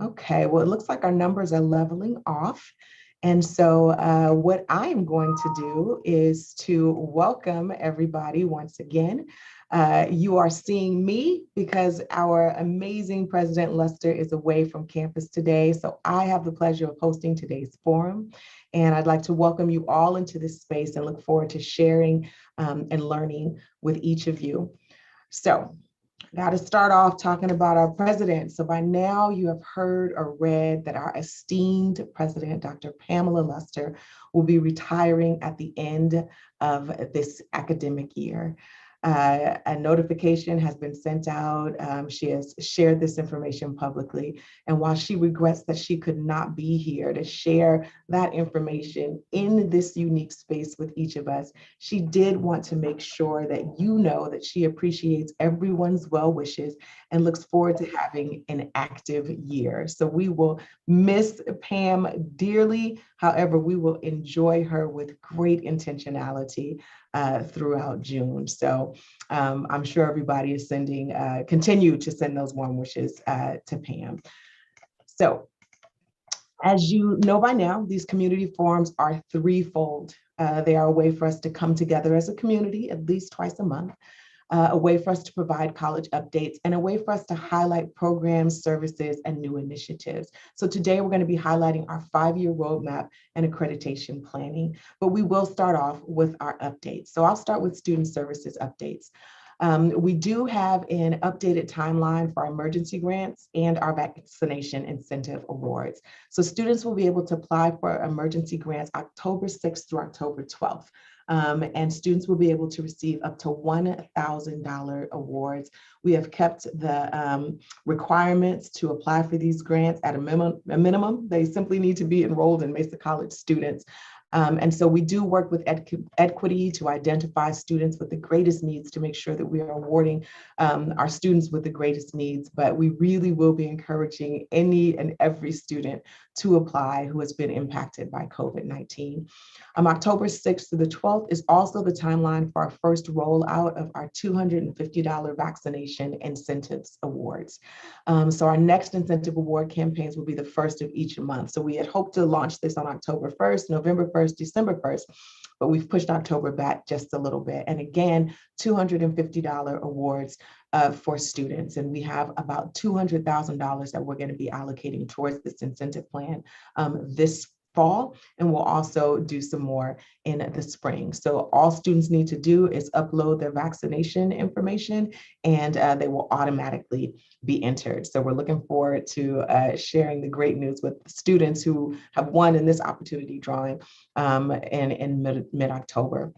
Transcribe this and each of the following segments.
Okay, well, it looks like our numbers are leveling off. And so what I am going to do is to welcome everybody once again. You are seeing me because our amazing President Lester is away from campus today. So I have the pleasure of hosting today's forum. And I'd like to welcome you all into this space and look forward to sharing and learning with each of you. So got to start off talking about our president. So by now you have heard or read that our esteemed president, Dr. Pamela Lester, will be retiring at the end of this academic year. A notification has been sent out. She has shared this information publicly. And while she regrets that she could not be here to share that information in this unique space with each of us, she did want to make sure that you know that she appreciates everyone's well wishes and looks forward to having an active year. So we will miss Pam dearly. However, we will enjoy her with great intentionality throughout June. So I'm sure everybody is continue to send those warm wishes to Pam. So as you know by now, these community forums are threefold. They are a way for us to come together as a community at least twice a month, a way for us to provide college updates, and a way for us to highlight programs, services, and new initiatives. So today we're going to be highlighting our 5-year roadmap and accreditation planning, but we will start off with our updates. So I'll start with student services updates. We do have an updated timeline for our emergency grants and our vaccination incentive awards. So students will be able to apply for emergency grants October 6th through October 12th. And students will be able to receive up to $1,000 awards. We have kept the requirements to apply for these grants at a minimum. They simply need to be enrolled in Mesa College students. And so we do work with equity to identify students with the greatest needs to make sure that we are awarding our students with the greatest needs, but we really will be encouraging any and every student to apply who has been impacted by COVID-19. October 6th to the 12th is also the timeline for our first rollout of our $250 vaccination incentives awards. So our next incentive award campaigns will be the first of each month. So we had hoped to launch this on October 1st, November 1st, December 1st, but we've pushed October back just a little bit. And again, $250 awards for students. And we have about $200,000 that we're going to be allocating towards this incentive plan this fall, and we'll also do some more in the spring. So all students need to do is upload their vaccination information and they will automatically be entered. So we're looking forward to sharing the great news with students who have won in this opportunity drawing in mid-October.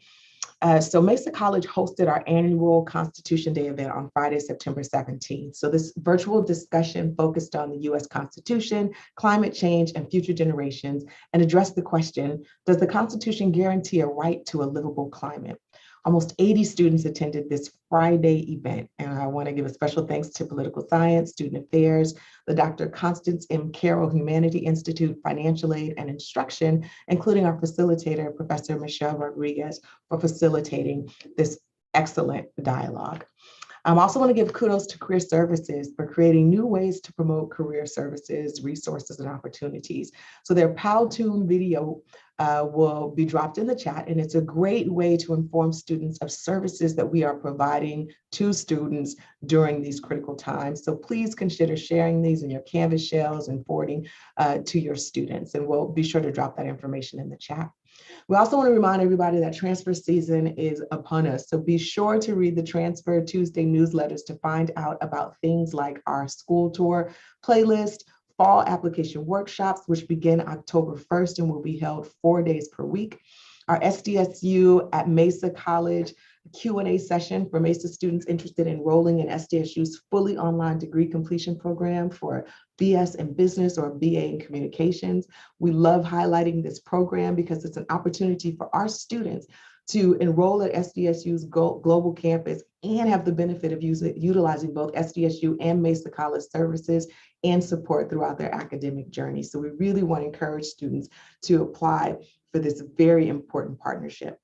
So Mesa College hosted our annual Constitution Day event on Friday, September 17th. So this virtual discussion focused on the US Constitution, climate change, and future generations, and addressed the question, does the Constitution guarantee a right to a livable climate? Almost 80 students attended this Friday event, and I want to give a special thanks to Political Science, Student Affairs, the Dr. Constance M. Carroll Humanity Institute, Financial Aid and Instruction, including our facilitator, Professor Michelle Rodriguez, for facilitating this excellent dialogue. I also want to give kudos to Career Services for creating new ways to promote career services, resources, and opportunities. So their Powtoon video will be dropped in the chat, and it's a great way to inform students of services that we are providing to students during these critical times. So please consider sharing these in your Canvas shells and forwarding to your students, and we'll be sure to drop that information in the chat. We also want to remind everybody that transfer season is upon us. So be sure to read the Transfer Tuesday newsletters to find out about things like our school tour playlist, fall application workshops, which begin October 1st and will be held 4 days per week. Our SDSU at Mesa College Q&A session for Mesa students interested in enrolling in SDSU's fully online degree completion program for BS in business or BA in communications. We love highlighting this program because it's an opportunity for our students to enroll at SDSU's global campus and have the benefit of utilizing both SDSU and Mesa College services and support throughout their academic journey. So we really want to encourage students to apply for this very important partnership.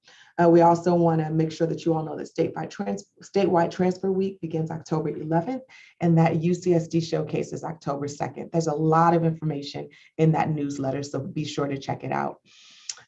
We also want to make sure that you all know that statewide transfer week begins October 11th, and that UCSD showcase is October 2nd. There's a lot of information in that newsletter, so be sure to check it out.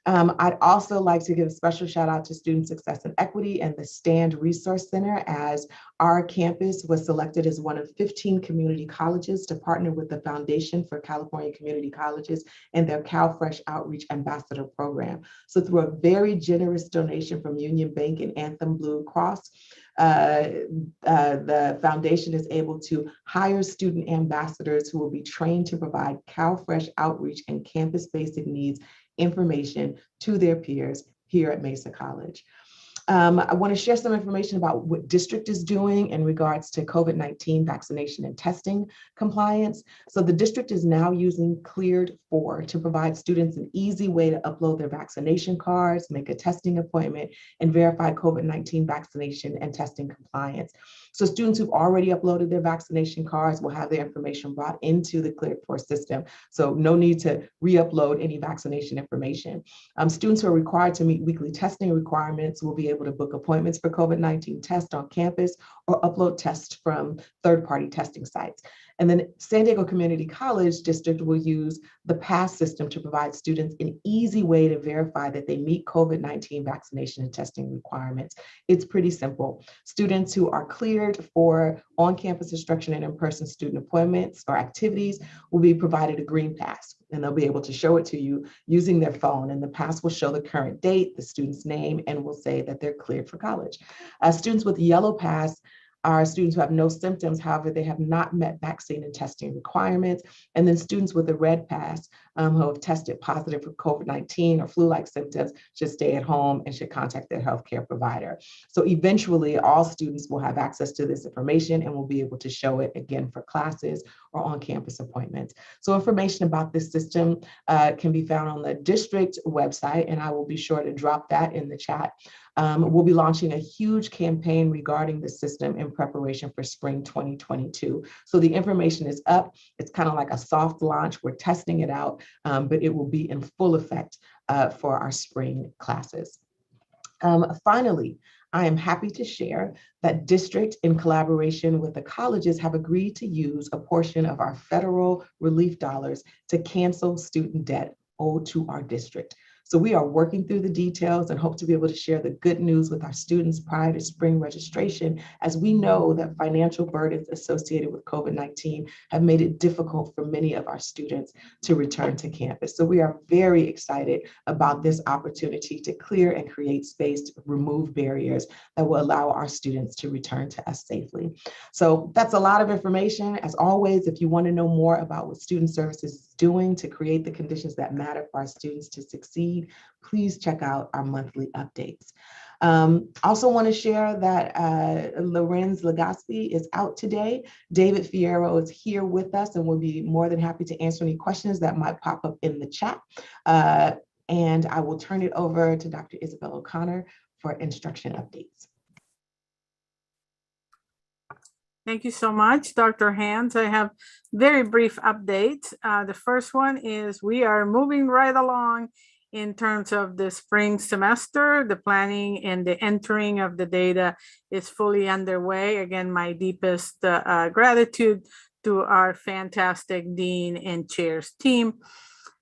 I'd also like to give a special shout out to Student Success and Equity and the STAND Resource Center, as our campus was selected as one of 15 community colleges to partner with the Foundation for California Community Colleges and their CalFresh Outreach Ambassador Program. So through a very generous donation from Union Bank and Anthem Blue Cross, the foundation is able to hire student ambassadors who will be trained to provide CalFresh outreach and campus basic needs information to their peers here at Mesa College. I want to share some information about what district is doing in regards to COVID-19 vaccination and testing compliance. So the district is now using Cleared4 to provide students an easy way to upload their vaccination cards, make a testing appointment, and verify COVID-19 vaccination and testing compliance. So students who've already uploaded their vaccination cards will have their information brought into the Cleared4 system. So no need to re-upload any vaccination information. Students who are required to meet weekly testing requirements will be able to book appointments for COVID-19 tests on campus or upload tests from third-party testing sites. And then San Diego Community College District will use the PASS system to provide students an easy way to verify that they meet COVID-19 vaccination and testing requirements. It's pretty simple. Students who are cleared for on-campus instruction and in-person student appointments or activities will be provided a green pass, and they'll be able to show it to you using their phone. And the pass will show the current date, the student's name, and will say that they're cleared for college. Students with yellow pass are students who have no symptoms, however, they have not met vaccine and testing requirements. And then students with a red pass who have tested positive for COVID-19 or flu-like symptoms should stay at home and should contact their healthcare provider. So eventually, all students will have access to this information and will be able to show it again for classes or on-campus appointments. So information about this system can be found on the district website, and I will be sure to drop that in the chat. We'll be launching a huge campaign regarding the system in preparation for spring 2022. So the information is up. It's kind of like a soft launch. We're testing it out, but it will be in full effect for our spring classes. Finally, I am happy to share that district, in collaboration with the colleges, have agreed to use a portion of our federal relief dollars to cancel student debt owed to our district. So we are working through the details and hope to be able to share the good news with our students prior to spring registration, as we know that financial burdens associated with COVID-19 have made it difficult for many of our students to return to campus. So we are very excited about this opportunity to clear and create space to remove barriers that will allow our students to return to us safely. So that's a lot of information. As always, if you want to know more about what Student Services is doing to create the conditions that matter for our students to succeed, please check out our monthly updates. Also want to share that Lorenz Legaspi is out today. David Fierro is here with us and will be more than happy to answer any questions that might pop up in the chat. And I will turn it over to Dr. Isabel O'Connor for instruction updates. Thank you so much, Dr. Hans. I have very brief updates. The first one is we are moving right along in terms of the spring semester. The planning and the entering of the data is fully underway. Again, my deepest gratitude to our fantastic dean and chairs team.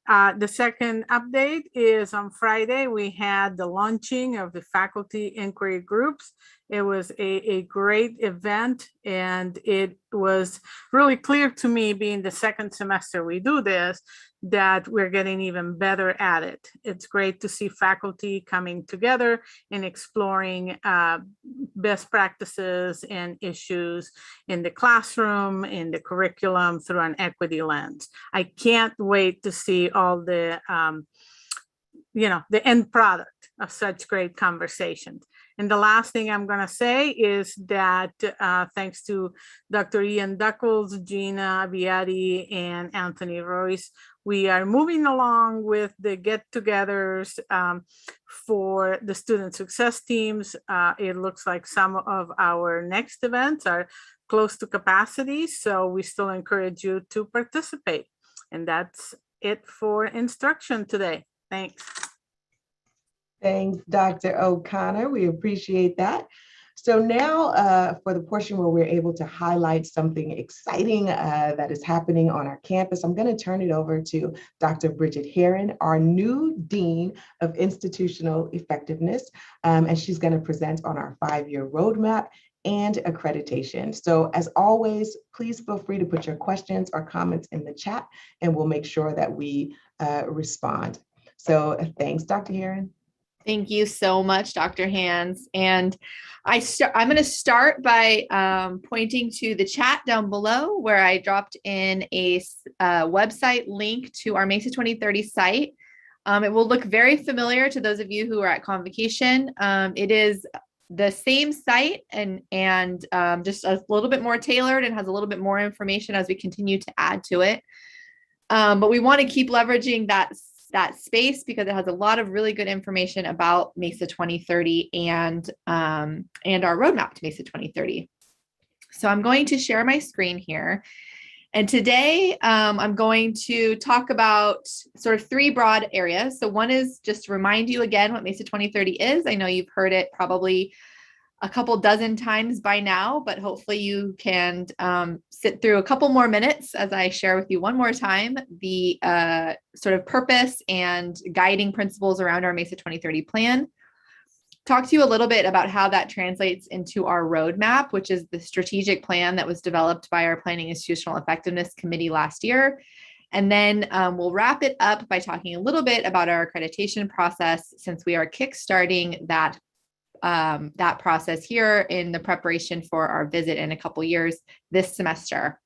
The second update is on Friday, we had the launching of the faculty inquiry groups. It was a great event, and it was really clear to me, being the second semester we do this, that we're getting even better at it. It's great to see faculty coming together and exploring best practices and issues in the classroom, in the curriculum through an equity lens. I can't wait to see all the, the end product of such great conversations. And the last thing I'm going to say is that thanks to Dr. Ian Duckles, Gina Biatti, and Anthony Royce, we are moving along with the get-togethers for the student success teams. It looks like some of our next events are close to capacity, so we still encourage you to participate. And that's it for instruction today. Thanks. Thanks, Dr. O'Connor. We appreciate that. So now for the portion where we're able to highlight something exciting that is happening on our campus, I'm going to turn it over to Dr. Bridget Heron, our new Dean of Institutional Effectiveness, and she's going to present on our 5-year roadmap and accreditation. So as always, please feel free to put your questions or comments in the chat, and we'll make sure that we respond. So thanks, Dr. Heron. Thank you so much, Dr. Hands. And I'm going to start by pointing to the chat down below where I dropped in a website link to our Mesa 2030 site. It will look very familiar to those of you who are at convocation. It is the same site and just a little bit more tailored and has a little bit more information as we continue to add to it. But we want to keep leveraging that space because it has a lot of really good information about Mesa 2030 and our roadmap to Mesa 2030. So I'm going to share my screen here. And today I'm going to talk about sort of 3 broad areas. So one is just to remind you again what Mesa 2030 is. I know you've heard it probably a couple dozen times by now, but hopefully you can sit through a couple more minutes as I share with you one more time the sort of purpose and guiding principles around our Mesa 2030 plan. Talk to you a little bit about how that translates into our roadmap, which is the strategic plan that was developed by our Planning Institutional Effectiveness Committee last year. And then we'll wrap it up by talking a little bit about our accreditation process, since we are kickstarting that process here in the preparation for our visit in a couple years this semester.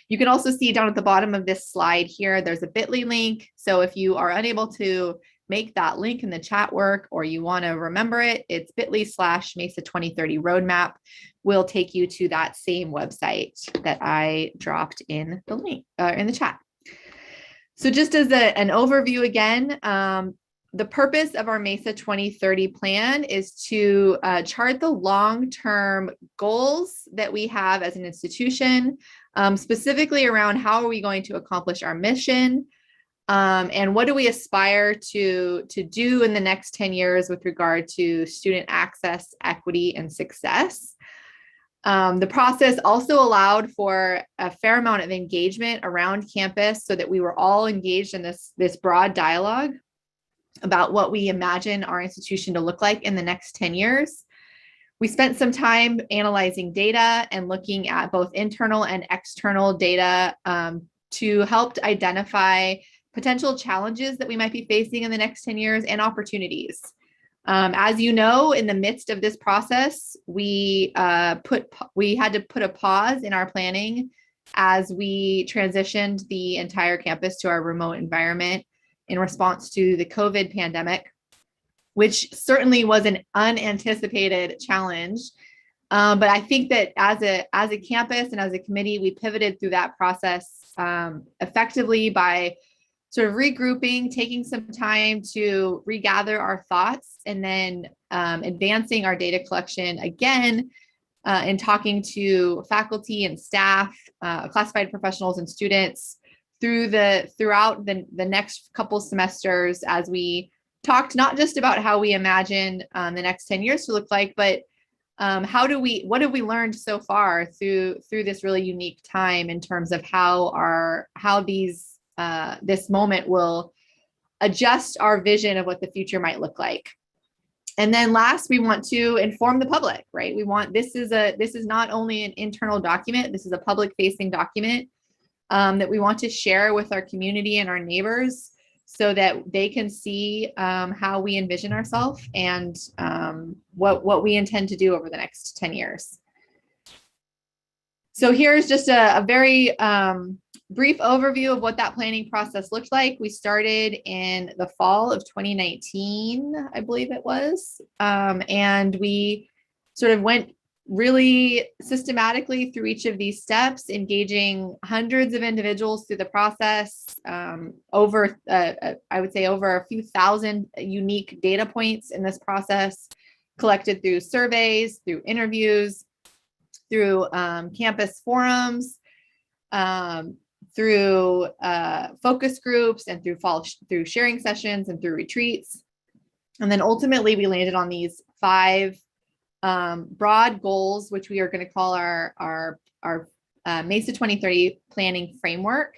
You can also see down at the bottom of this slide here, there's a bit.ly link. So if you are unable to make that link in the chat work, or you want to remember it, it's bit.ly/Mesa 2030 roadmap will take you to that same website that I dropped in the link in the chat. So just as an overview again, the purpose of our Mesa 2030 plan is to chart the long-term goals that we have as an institution, specifically around how are we going to accomplish our mission, and what do we aspire to do in the next 10 years with regard to student access, equity, and success. The process also allowed for a fair amount of engagement around campus so that we were all engaged in this broad dialogue about what we imagine our institution to look like in the next 10 years. We spent some time analyzing data and looking at both internal and external data to help to identify potential challenges that we might be facing in the next 10 years and opportunities. As you know, in the midst of this process, we had to put a pause in our planning as we transitioned the entire campus to our remote environment in response to the COVID pandemic, which certainly was an unanticipated challenge. But I think that as a campus and as a committee, we pivoted through that process effectively by sort of regrouping, taking some time to regather our thoughts, and then advancing our data collection again and talking to faculty and staff, classified professionals and students throughout the next couple semesters, as we talked not just about how we imagine the next 10 years to look like, but what have we learned so far through this really unique time in terms of how this moment will adjust our vision of what the future might look like. And then last, we want to inform the public, right? This is not only an internal document, this is a public facing document that we want to share with our community and our neighbors so that they can see how we envision ourselves and what we intend to do over the next 10 years. So here's just a very brief overview of what that planning process looked like. We started in the fall of 2019, I believe it was, and we sort of went really systematically through each of these steps, engaging hundreds of individuals through the process, I would say over a few thousand unique data points in this process, collected through surveys, through interviews, through campus forums, through focus groups, and through sharing sessions and through retreats. And then ultimately we landed on these 5 broad goals, which we are going to call our Mesa 2030 planning framework.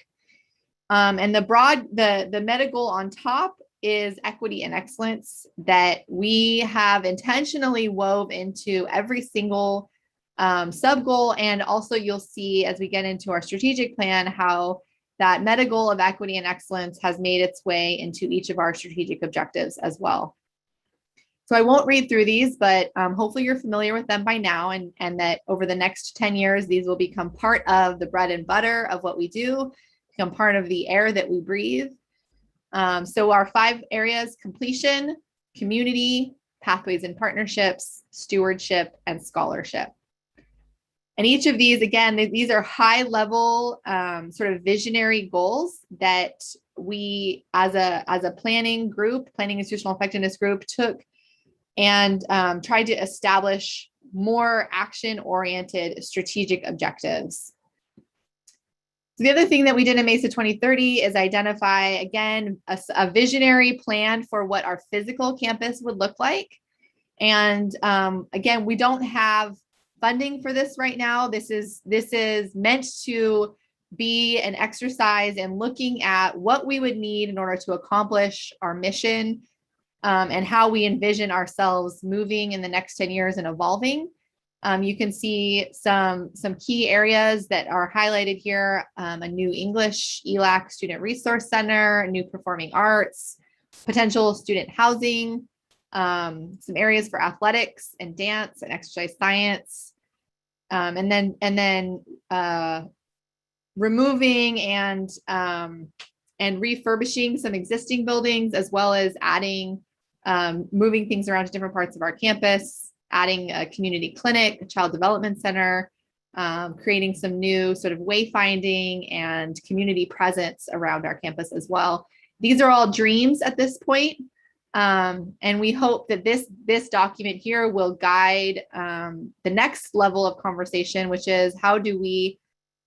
And the meta goal on top is equity and excellence that we have intentionally wove into every single sub goal. And also you'll see as we get into our strategic plan, how that meta goal of equity and excellence has made its way into each of our strategic objectives as well. So I won't read through these, but hopefully you're familiar with them by now, and that over the next 10 years, these will become part of the bread and butter of what we do, become part of the air that we breathe. So our 5 areas: completion, community, pathways and partnerships, stewardship, and scholarship. And each of these, again, these are high level sort of visionary goals that we as a planning group, planning institutional effectiveness group, took and tried to establish more action-oriented strategic objectives. So the other thing that we did in Mesa 2030 is identify, again, a visionary plan for what our physical campus would look like. And again, we don't have funding for this right now. This is meant to be an exercise in looking at what we would need in order to accomplish our mission, and how we envision ourselves moving in the next 10 years and evolving. You can see some key areas that are highlighted here: a new English ELAC Student Resource Center, new performing arts, potential student housing, some areas for athletics and dance and exercise science, and then removing and refurbishing some existing buildings, as well as adding, moving things around to different parts of our campus, adding a community clinic, a child development center, creating some new sort of wayfinding and community presence around our campus as well. These are all dreams at this point. And we hope that this document here will guide the next level of conversation, which is how do we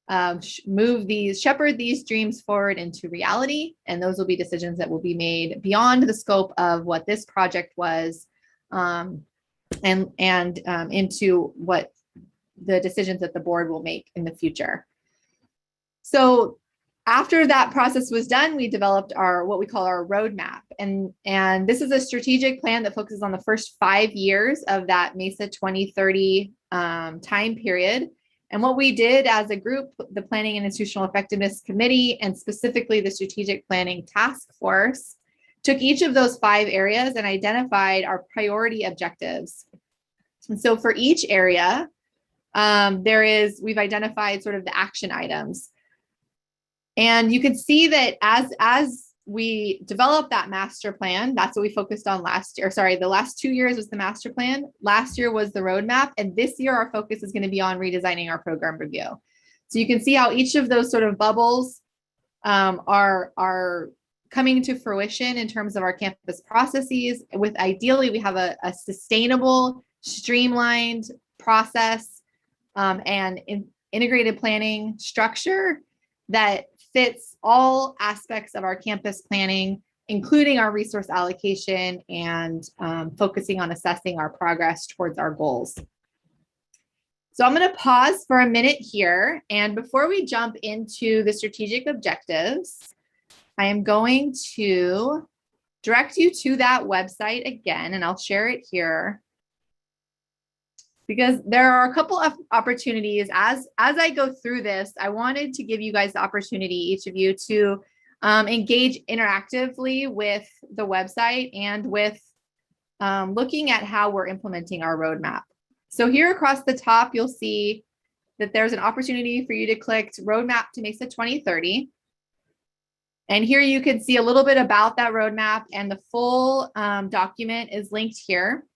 shepherd these dreams forward into reality. And those will be decisions that will be made beyond the scope of what this project was, and into what the decisions that the board will make in the future. So after that process was done, we developed what we call our roadmap. And this is a strategic plan that focuses on the first 5 years of that Mesa 2030 time period. And what we did as a group, the Planning and Institutional Effectiveness Committee, and specifically the Strategic Planning Task Force, took each of those 5 areas and identified our priority objectives. And so for each area, we've identified sort of the action items. And you can see that as we developed that master plan, that's what we focused on last year. Sorry, the last 2 years was the master plan. Last year was the roadmap. And this year, our focus is going to be on redesigning our program review. So you can see how each of those sort of bubbles are coming to fruition in terms of our campus processes. With ideally, we have a sustainable, streamlined process and integrated planning structure that fits all aspects of our campus planning, including our resource allocation and focusing on assessing our progress towards our goals. So I'm going to pause for a minute here. And before we jump into the strategic objectives, I am going to direct you to that website again, and I'll share it here, because there are a couple of opportunities. As I go through this, I wanted to give you guys the opportunity, each of you, to engage interactively with the website and with looking at how we're implementing our roadmap. So here across the top, you'll see that there's an opportunity for you to click Roadmap to Mesa 2030. And here you can see a little bit about that roadmap, and the full document is linked here.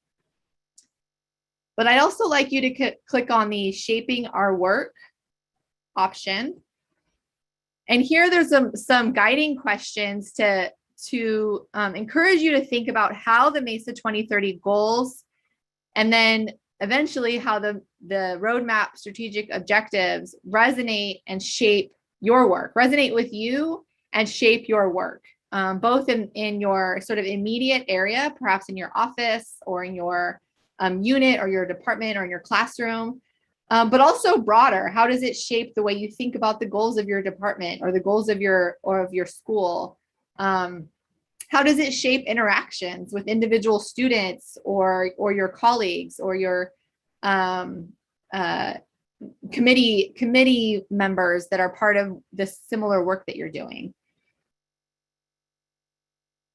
But I'd also like you to click on the Shaping Our Work option. And here there's some guiding questions to encourage you to think about how the Mesa 2030 goals, and then eventually how the roadmap strategic objectives resonate and shape your work, resonate with you and shape your work. both in your sort of immediate area, perhaps in your office or in your unit or your department or in your classroom, but also broader. How does it shape the way you think about the goals of your department or the goals of your school? How does it shape interactions with individual students or your colleagues or your committee members that are part of the similar work that you're doing?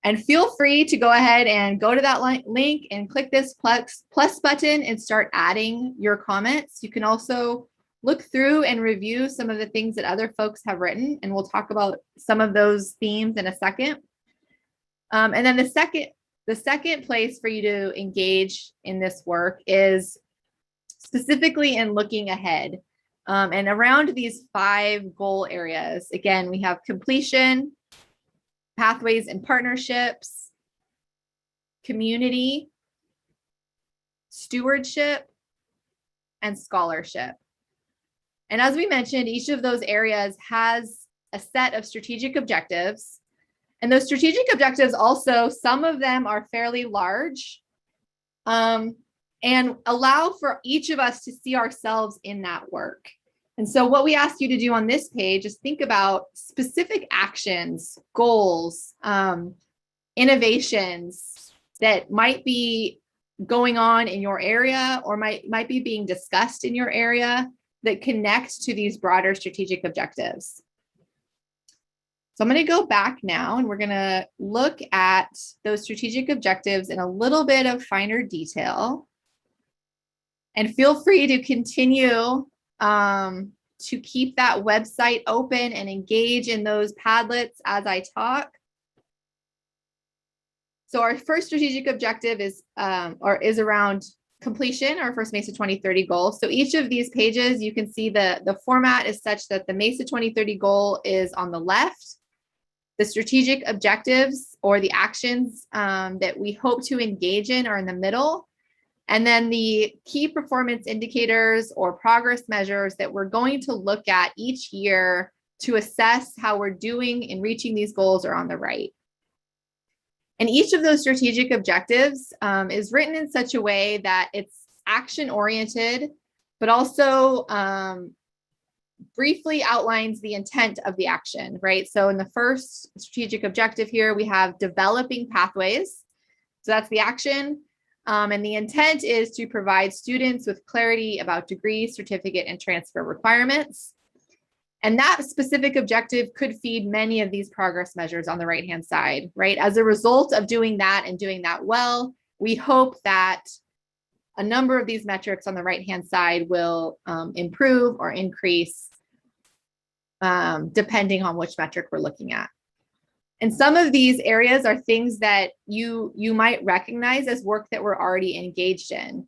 And feel free to go ahead and go to that link and click this plus button and start adding your comments. You can also look through and review some of the things that other folks have written, and we'll talk about some of those themes in a second. And then the second place for you to engage in this work is specifically in looking ahead. And around these 5 goal areas, again, we have completion, pathways and partnerships, community, stewardship, and scholarship. And as we mentioned, each of those areas has a set of strategic objectives. And those strategic objectives also, some of them are fairly large, and allow for each of us to see ourselves in that work. And so what we ask you to do on this page is think about specific actions, goals, innovations that might be going on in your area or might be being discussed in your area that connect to these broader strategic objectives. So I'm going to go back now and we're going to look at those strategic objectives in a little bit of finer detail. And feel free to continue to keep that website open and engage in those Padlets as I talk. So our first strategic objective is around completion, our first MESA 2030 goal. So each of these pages, you can see the format is such that the MESA 2030 goal is on the left. The strategic objectives or the actions that we hope to engage in are in the middle. And then the key performance indicators or progress measures that we're going to look at each year to assess how we're doing in reaching these goals are on the right. And each of those strategic objectives is written in such a way that it's action oriented, but also briefly outlines the intent of the action, right? So in the first strategic objective here, we have developing pathways. So that's the action. And the intent is to provide students with clarity about degree, certificate, and transfer requirements. And that specific objective could feed many of these progress measures on the right-hand side, right? As a result of doing that and doing that well, we hope that a number of these metrics on the right-hand side will improve or increase depending on which metric we're looking at. And some of these areas are things that you might recognize as work that we're already engaged in.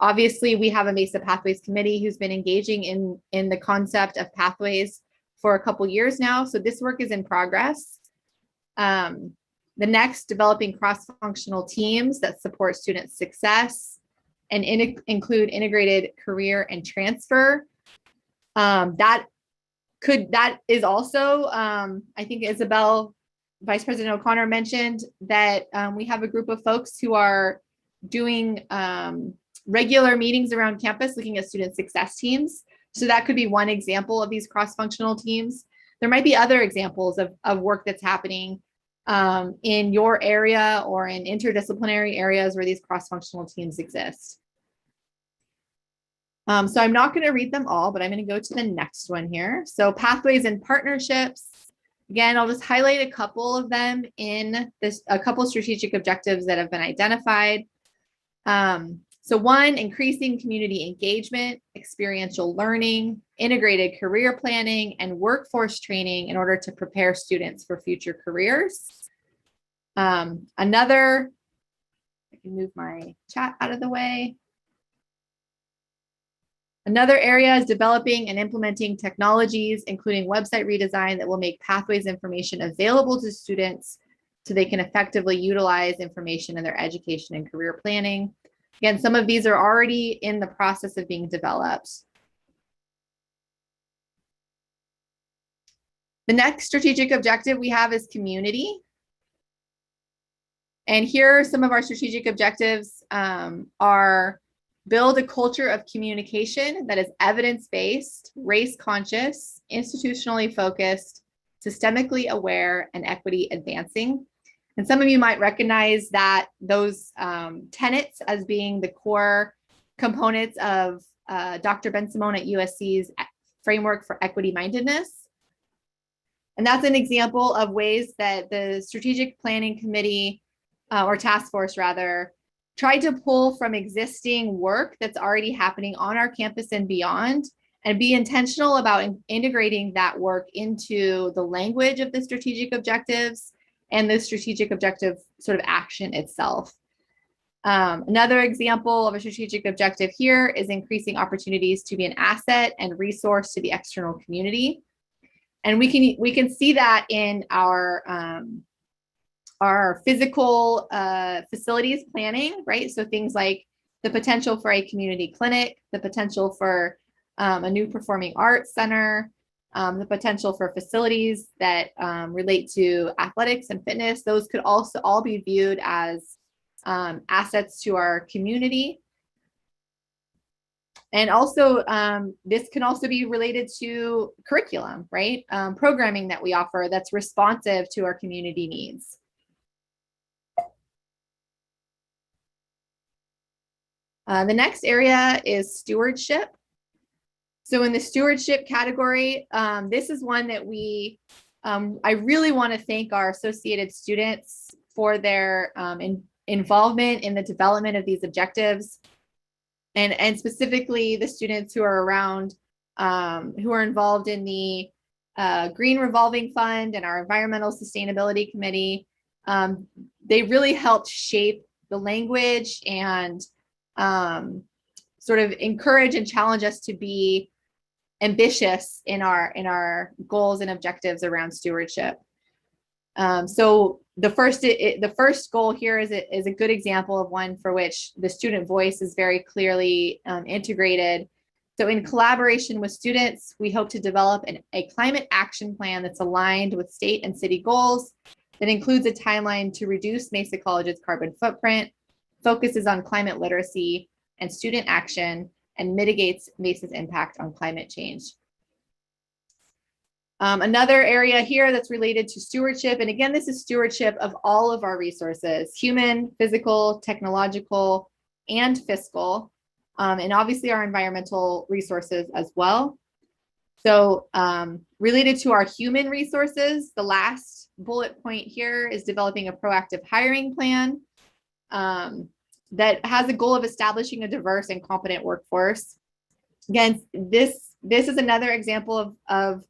Obviously, we have a MESA Pathways Committee who's been engaging in the concept of pathways for a couple years now. So this work is in progress. The next, developing cross-functional teams that support student success and include integrated career and transfer. That is also, I think Isabel, Vice President O'Connor mentioned that we have a group of folks who are doing regular meetings around campus looking at student success teams. So that could be one example of these cross-functional teams. There might be other examples of work that's happening in your area or in interdisciplinary areas where these cross-functional teams exist. So I'm not going to read them all, but I'm going to go to the next one here. So pathways and partnerships. Again, I'll just highlight a couple of them in a couple strategic objectives that have been identified. So one, increasing community engagement, experiential learning, integrated career planning, and workforce training in order to prepare students for future careers. Another, I can move my chat out of the way. Another area is developing and implementing technologies, including website redesign that will make pathways information available to students so they can effectively utilize information in their education and career planning. Again, some of these are already in the process of being developed. The next strategic objective we have is community. And here are some of our strategic objectives are build a culture of communication that is evidence-based, race-conscious, institutionally focused, systemically aware, and equity advancing. And some of you might recognize that those tenets as being the core components of Dr. Ben Simone at USC's framework for equity mindedness. And that's an example of ways that the Strategic Planning Committee or task force rather, tried to pull from existing work that's already happening on our campus and beyond, and be intentional about integrating that work into the language of the strategic objectives and the strategic objective sort of action itself. Another example of a strategic objective here is increasing opportunities to be an asset and resource to the external community. And we can see that in our physical facilities planning, right? So things like the potential for a community clinic, the potential for a new performing arts center, the potential for facilities that relate to athletics and fitness. Those could also all be viewed as assets to our community. And also, this can also be related to curriculum, right? Programming that we offer that's responsive to our community needs. The next area is stewardship. So in the stewardship category, this is one that I really want to thank our associated students for their involvement in the development of these objectives, and specifically the students who are around, who are involved in the Green Revolving Fund and our Environmental Sustainability Committee. They really helped shape the language and sort of encourage and challenge us to be ambitious in our goals and objectives around stewardship. So the first goal here is a good example of one for which the student voice is very clearly integrated. So in collaboration with students, we hope to develop a climate action plan that's aligned with state and city goals, that includes a timeline to reduce Mesa College's carbon footprint, focuses on climate literacy and student action, and mitigates Mesa's impact on climate change. Another area here that's related to stewardship, and again, this is stewardship of all of our resources, human, physical, technological, and fiscal, and obviously our environmental resources as well. So related to our human resources, the last bullet point here is developing a proactive hiring plan that has a goal of establishing a diverse and competent workforce. Again, this is another example of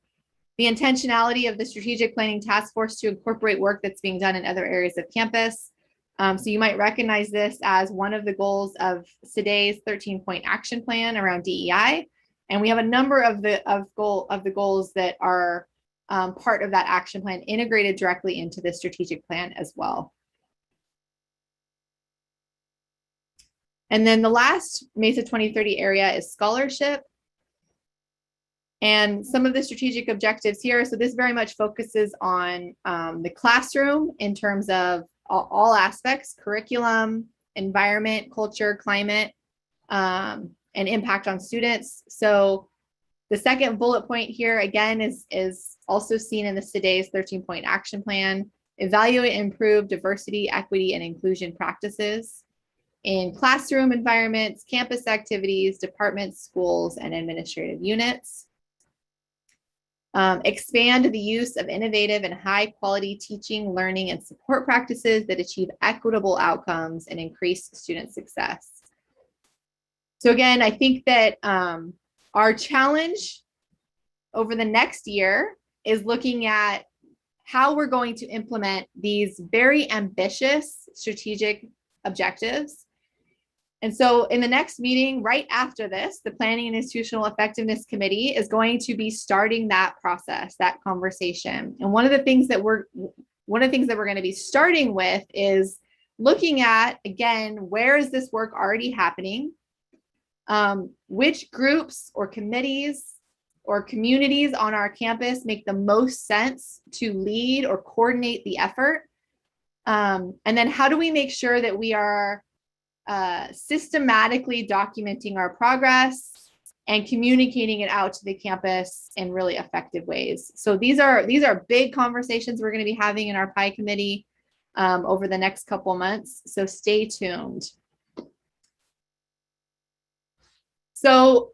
the intentionality of the Strategic Planning Task Force to incorporate work that's being done in other areas of campus. So you might recognize this as one of the goals of today's 13-point action plan around DEI. And we have a number of the goals that are part of that action plan integrated directly into the strategic plan as well. And then the last Mesa 2030 area is scholarship. And some of the strategic objectives here, so this very much focuses on the classroom in terms of all aspects, curriculum, environment, culture, climate, and impact on students. So the second bullet point here, again, is also seen in today's 13-point action plan. Evaluate and improve diversity, equity, and inclusion practices in classroom environments, campus activities, departments, schools, and administrative units. Expand the use of innovative and high quality teaching, learning, and support practices that achieve equitable outcomes and increase student success. So again, I think that our challenge over the next year is looking at how we're going to implement these very ambitious strategic objectives. And so in the next meeting, right after this, the Planning and Institutional Effectiveness Committee is going to be starting that process, that conversation. And one of the things that we're going to be starting with is looking at, again, where is this work already happening? Which groups or committees or communities on our campus make the most sense to lead or coordinate the effort? And then how do we make sure that we are systematically documenting our progress and communicating it out to the campus in really effective ways? So these are big conversations we're going to be having in our PI committee over the next couple months. So stay tuned. So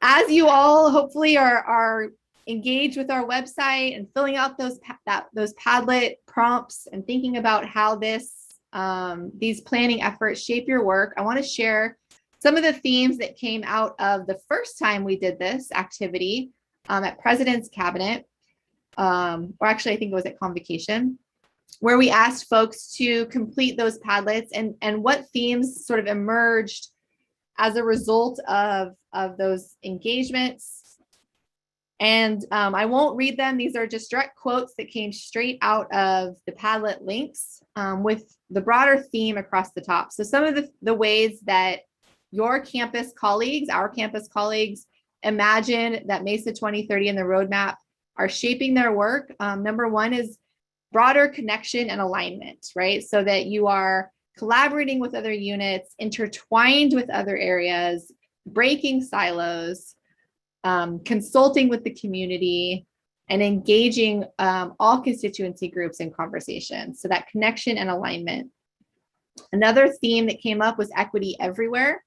as you all hopefully are engaged with our website and filling out those Padlet prompts and thinking about how these planning efforts shape your work, I want to share some of the themes that came out of the first time we did this activity at President's Cabinet, or actually I think it was at Convocation, where we asked folks to complete those Padlets and what themes sort of emerged as a result of those engagements. And I won't read them. These are just direct quotes that came straight out of the Padlet links with the broader theme across the top. So some of the ways that your campus colleagues, our campus colleagues, imagine that Mesa 2030 and the roadmap are shaping their work. Number one is broader connection and alignment, right? So that you are collaborating with other units, intertwined with other areas, breaking silos, consulting with the community, and engaging all constituency groups in conversation. So that connection and alignment. Another theme that came up was equity everywhere.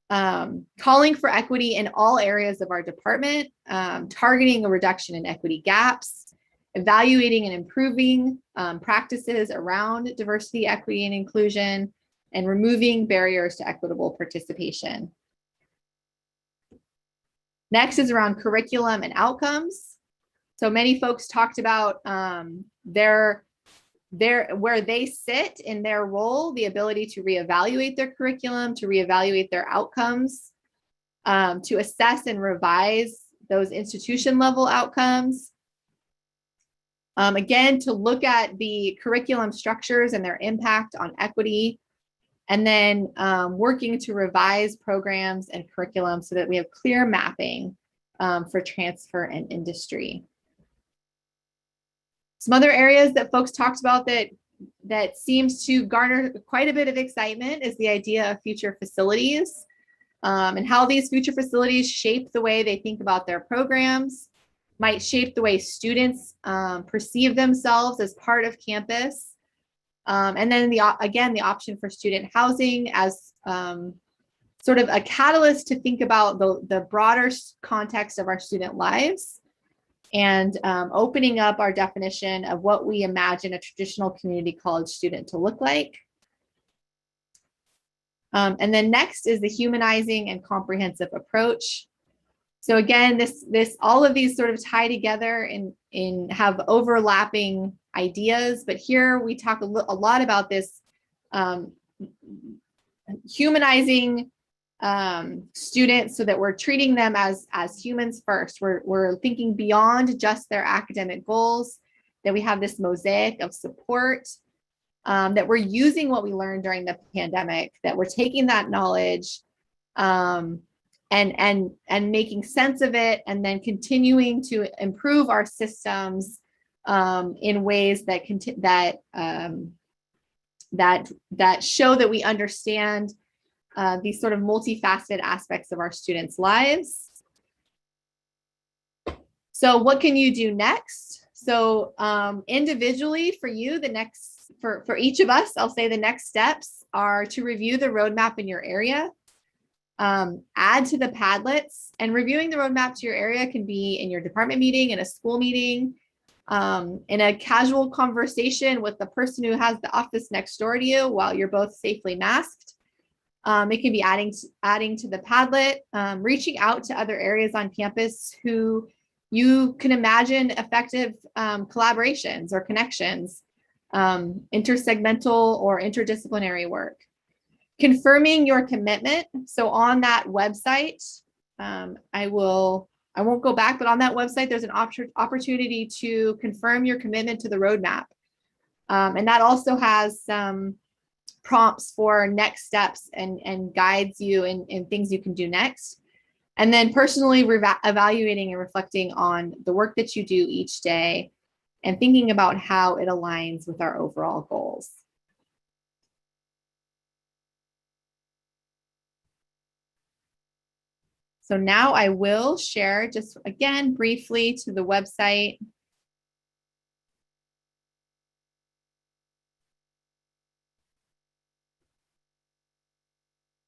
Calling for equity in all areas of our department, targeting a reduction in equity gaps, evaluating and improving practices around diversity, equity, and inclusion, and removing barriers to equitable participation. Next is around curriculum and outcomes. So many folks talked about where they sit in their role, the ability to reevaluate their curriculum, to reevaluate their outcomes, to assess and revise those institution level outcomes. Again, to look at the curriculum structures and their impact on equity, and then working to revise programs and curriculum so that we have clear mapping for transfer and industry. Some other areas that folks talked about that seems to garner quite a bit of excitement is the idea of future facilities and how these future facilities shape the way they think about their programs, might shape the way students perceive themselves as part of campus. And then again, the option for student housing as sort of a catalyst to think about the broader context of our student lives, and opening up our definition of what we imagine a traditional community college student to look like. And then next is the humanizing and comprehensive approach. So again, all of these sort of tie together and have overlapping ideas, but here we talk a lot about this humanizing students so that we're treating them as humans first. We're thinking beyond just their academic goals, that we have this mosaic of support, that we're using what we learned during the pandemic, that we're taking that knowledge and making sense of it, and then continuing to improve our systems in ways that show that we understand these sort of multifaceted aspects of our students' lives. So what can you do next? So individually for you, for each of us, I'll say the next steps are to review the roadmap in your area, add to the Padlets, and reviewing the roadmap to your area can be in your department meeting, in a school meeting, in a casual conversation with the person who has the office next door to you while you're both safely masked. It can be adding to the Padlet, reaching out to other areas on campus who you can imagine effective collaborations or connections, intersegmental or interdisciplinary work. Confirming your commitment. So on that website, I won't go back, but on that website, there's an opportunity to confirm your commitment to the roadmap. And that also has some prompts for next steps and guides you in things you can do next. And then personally evaluating and reflecting on the work that you do each day and thinking about how it aligns with our overall goals. So now I will share just again briefly to the website.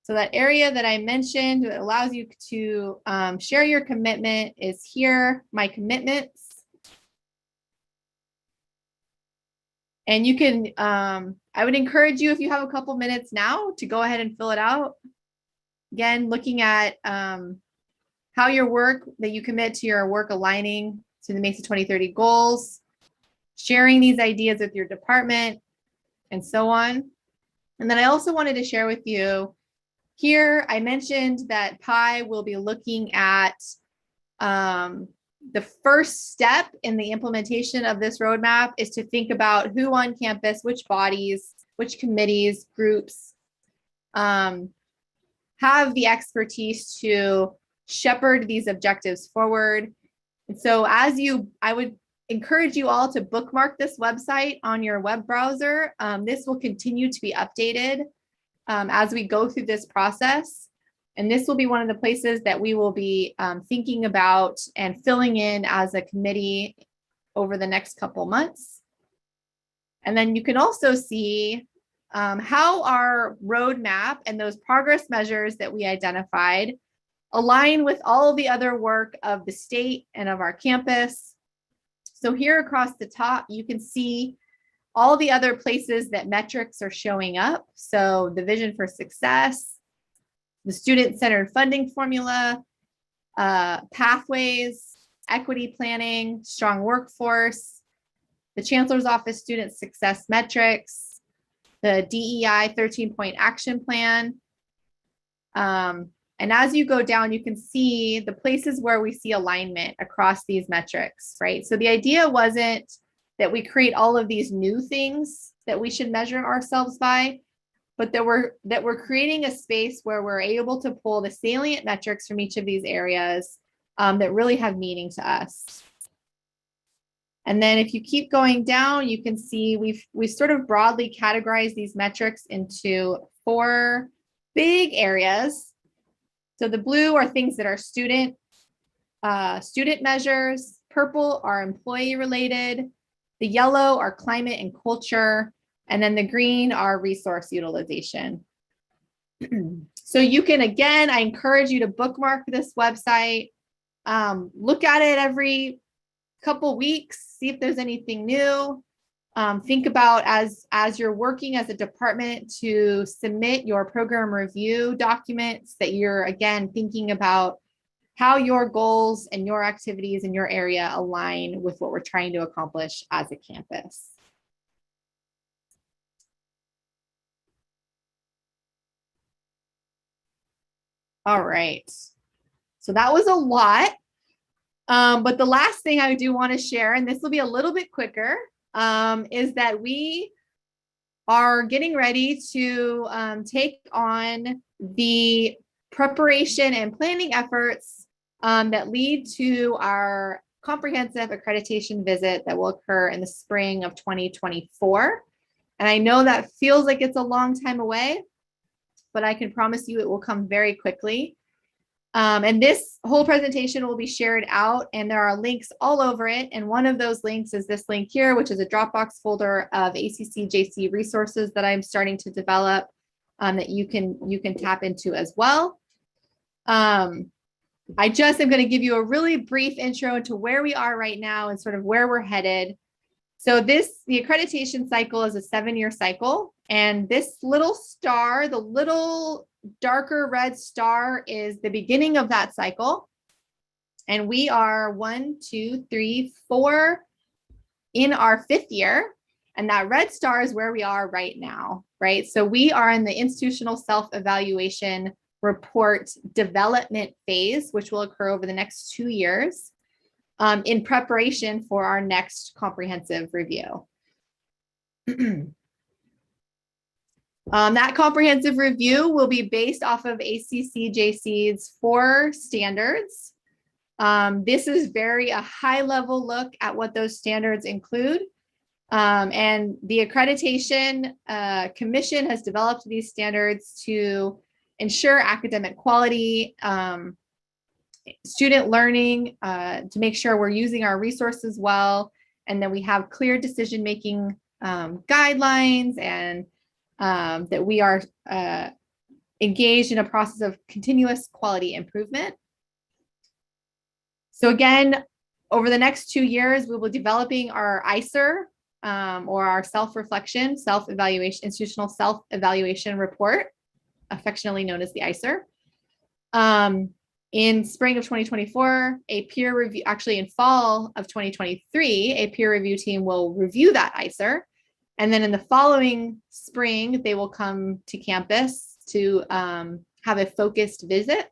So that area that I mentioned that allows you to share your commitment is here, my commitments. And you can, I would encourage you if you have a couple minutes now to go ahead and fill it out. Again, looking at how your work that you commit to your work aligning to the Mesa 2030 goals, sharing these ideas with your department, and so on. And then I also wanted to share with you here, I mentioned that PI will be looking at the first step in the implementation of this roadmap is to think about who on campus, which bodies, which committees, groups have the expertise to shepherd these objectives forward. And so I would encourage you all to bookmark this website on your web browser. This will continue to be updated as we go through this process. And this will be one of the places that we will be thinking about and filling in as a committee over the next couple months. And then you can also see how our roadmap and those progress measures that we identified align with all of the other work of the state and of our campus. So here across the top, you can see all the other places that metrics are showing up. So the vision for success, the student-centered funding formula, pathways, equity planning, strong workforce, the Chancellor's Office student success metrics, the DEI 13-point action plan. And as you go down, you can see the places where we see alignment across these metrics, right? So the idea wasn't that we create all of these new things that we should measure ourselves by, but that we're creating a space where we're able to pull the salient metrics from each of these areas that really have meaning to us. And then if you keep going down, you can see we've sort of broadly categorized these metrics into 4 big areas. So the blue are things that are student measures, purple are employee related, the yellow are climate and culture, and then the green are resource utilization. So you can, again, I encourage you to bookmark this website, look at it every couple weeks, see if there's anything new. Think about as you're working as a department to submit your program review documents that you're, again, thinking about how your goals and your activities in your area align with what we're trying to accomplish as a campus. All right, so that was a lot, but the last thing I do want to share, and this will be a little bit quicker, is that we are getting ready to take on the preparation and planning efforts that lead to our comprehensive accreditation visit that will occur in the spring of 2024. And I know that feels like it's a long time away, but I can promise you it will come very quickly. And this whole presentation will be shared out, and there are links all over it. And one of those links is this link here, which is a Dropbox folder of ACC-JC resources that I'm starting to develop that you can tap into as well. I just am going to give you a really brief intro into where we are right now and sort of where we're headed. So the accreditation cycle is a 7-year cycle, and this little star, the little darker red star, is the beginning of that cycle. And we are 1, 2, 3, 4 in our 5th year. And that red star is where we are right now, right? So we are in the institutional self-evaluation report development phase, which will occur over the next 2 years in preparation for our next comprehensive review. That comprehensive review will be based off of ACCJC's 4 standards. This is a high level look at what those standards include. And the Accreditation Commission has developed these standards to ensure academic quality, student learning, to make sure we're using our resources well, and that we have clear decision-making guidelines, and that we are engaged in a process of continuous quality improvement. So again, over the next 2 years, we will be developing our ICER, or our self-reflection, self-evaluation, institutional self-evaluation report, affectionately known as the ICER. In spring of 2024, a peer review, actually in fall of 2023, a peer review team will review that ICER. And then in the following spring, they will come to campus to have a focused visit.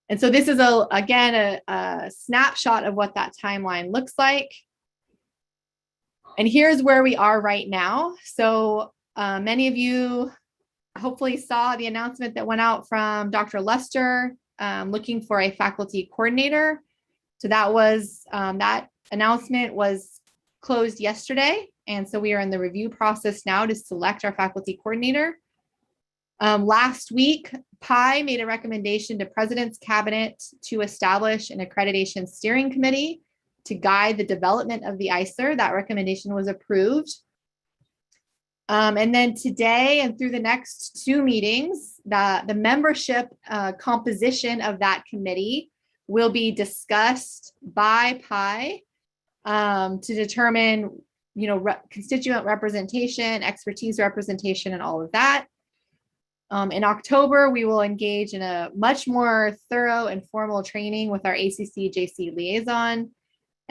And so this is, again, a snapshot of what that timeline looks like. And here's where we are right now. So many of you hopefully saw the announcement that went out from Dr. Lester looking for a faculty coordinator. So that was, that announcement was closed yesterday. And so we are in the review process now to select our faculty coordinator. Last week, PI made a recommendation to President's Cabinet to establish an accreditation steering committee to guide the development of the ICER. That recommendation was approved. And then today and through the next 2 meetings, the membership composition of that committee will be discussed by PI to determine, constituent representation, expertise representation, and all of that. In October, we will engage in a much more thorough and formal training with our ACC-JC liaison.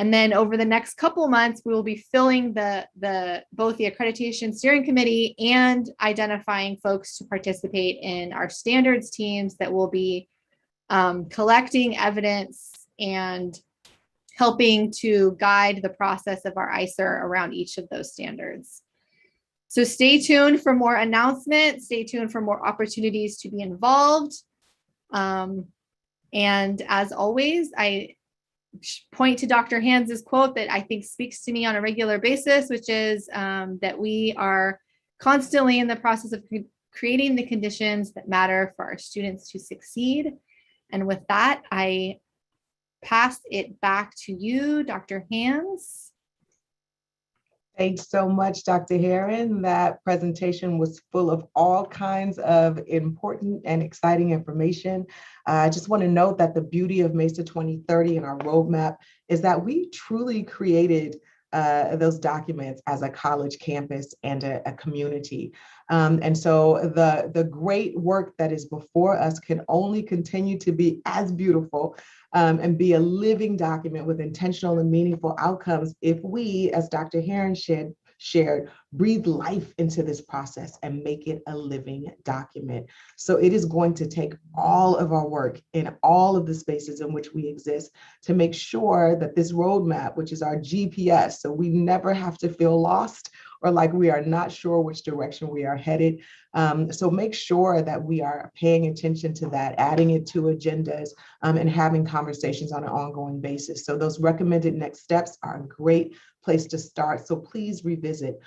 And then over the next couple of months, we will be filling both the Accreditation Steering Committee and identifying folks to participate in our standards teams that will be collecting evidence and helping to guide the process of our ICER around each of those standards. So stay tuned for more announcements, stay tuned for more opportunities to be involved. And as always, I point to Dr. Hans's quote that I think speaks to me on a regular basis, which is that we are constantly in the process of creating the conditions that matter for our students to succeed. And with that, I pass it back to you, Dr. Hans. Thanks so much, Dr. Herron. That presentation was full of all kinds of important and exciting information. I just want to note that the beauty of Mesa 2030 and our roadmap is that we truly created those documents as a college campus and a community. And so the great work that is before us can only continue to be as beautiful and be a living document with intentional and meaningful outcomes if we, as Dr. Herron shared, breathe life into this process and make it a living document. So it is going to take all of our work in all of the spaces in which we exist to make sure that this roadmap, which is our GPS, so we never have to feel lost or like we are not sure which direction we are headed. So make sure that we are paying attention to that, adding it to agendas, and having conversations on an ongoing basis. So those recommended next steps are a great place to start. So please revisit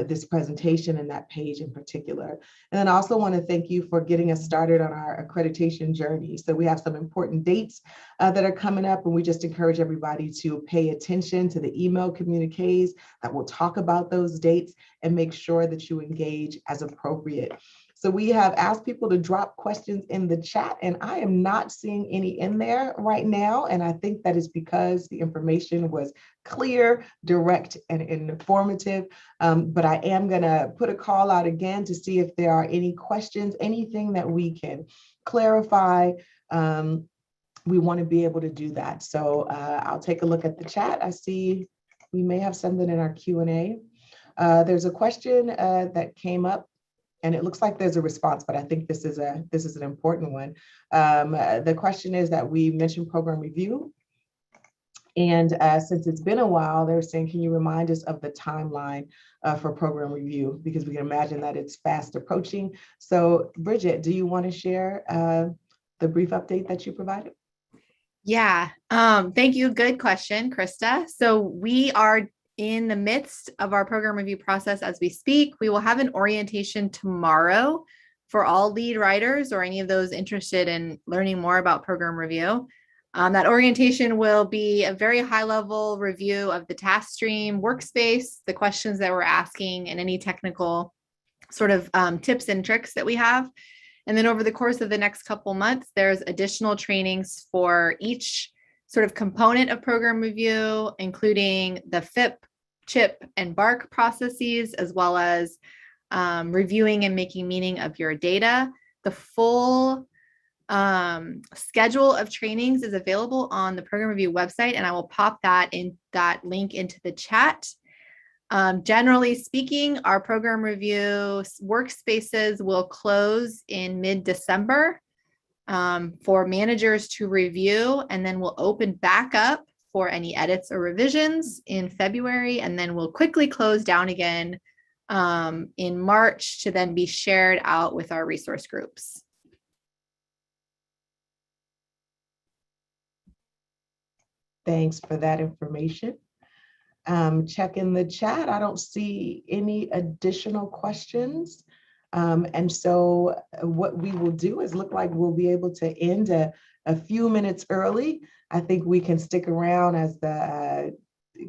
this presentation and that page in particular. And then I also want to thank you for getting us started on our accreditation journey. So we have some important dates that are coming up, and we just encourage everybody to pay attention to the email communiques that will talk about those dates and make sure that you engage as appropriate. So we have asked people to drop questions in the chat, and I am not seeing any in there right now. And I think that is because the information was clear, direct, and informative. But I am going to put a call out again to see if there are any questions, anything that we can clarify. We want to be able to do that. So I'll take a look at the chat. I see we may have something in our Q&A. There's a question that came up, and it looks like there's a response, but I think this is an important one. The question is that we mentioned program review. And since it's been a while, they're saying, can you remind us of the timeline for program review? Because we can imagine that it's fast approaching. So Bridget, do you want to share the brief update that you provided? Yeah, thank you. Good question, Krista. So we are in the midst of our program review process as we speak. We will have an orientation tomorrow for all lead writers or any of those interested in learning more about program review. That orientation will be a very high-level review of the task stream workspace, the questions that we're asking, and any technical sort of tips and tricks that we have. And then over the course of the next couple months, there's additional trainings for each sort of component of program review, including the FIP, CHIP, and BARC processes, as well as reviewing and making meaning of your data. The full schedule of trainings is available on the program review website, and I will pop that link into the chat. Generally speaking, our program review workspaces will close in mid-December for managers to review, and then we'll open back up for any edits or revisions in February, and then we'll quickly close down again in March to then be shared out with our resource groups. Thanks for that information. Check in the chat. I don't see any additional questions. And so what we will do is look like we'll be able to end a few minutes early. I think we can stick around as the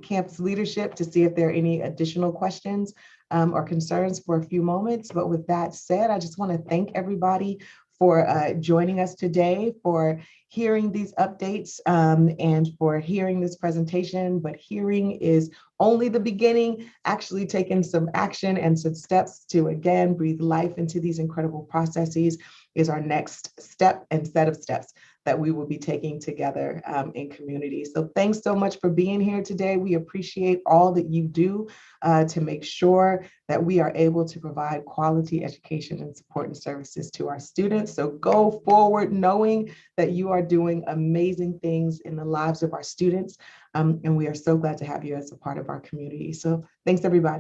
campus leadership to see if there are any additional questions or concerns for a few moments. But with that said, I just want to thank everybody for joining us today, for hearing these updates and for hearing this presentation. But hearing is only the beginning. Actually taking some action and some steps to, again, breathe life into these incredible processes is our next step and set of steps that we will be taking together in community. So thanks so much for being here today. We appreciate all that you do to make sure that we are able to provide quality education and support and services to our students. So go forward knowing that you are doing amazing things in the lives of our students. And we are so glad to have you as a part of our community. So thanks, everybody.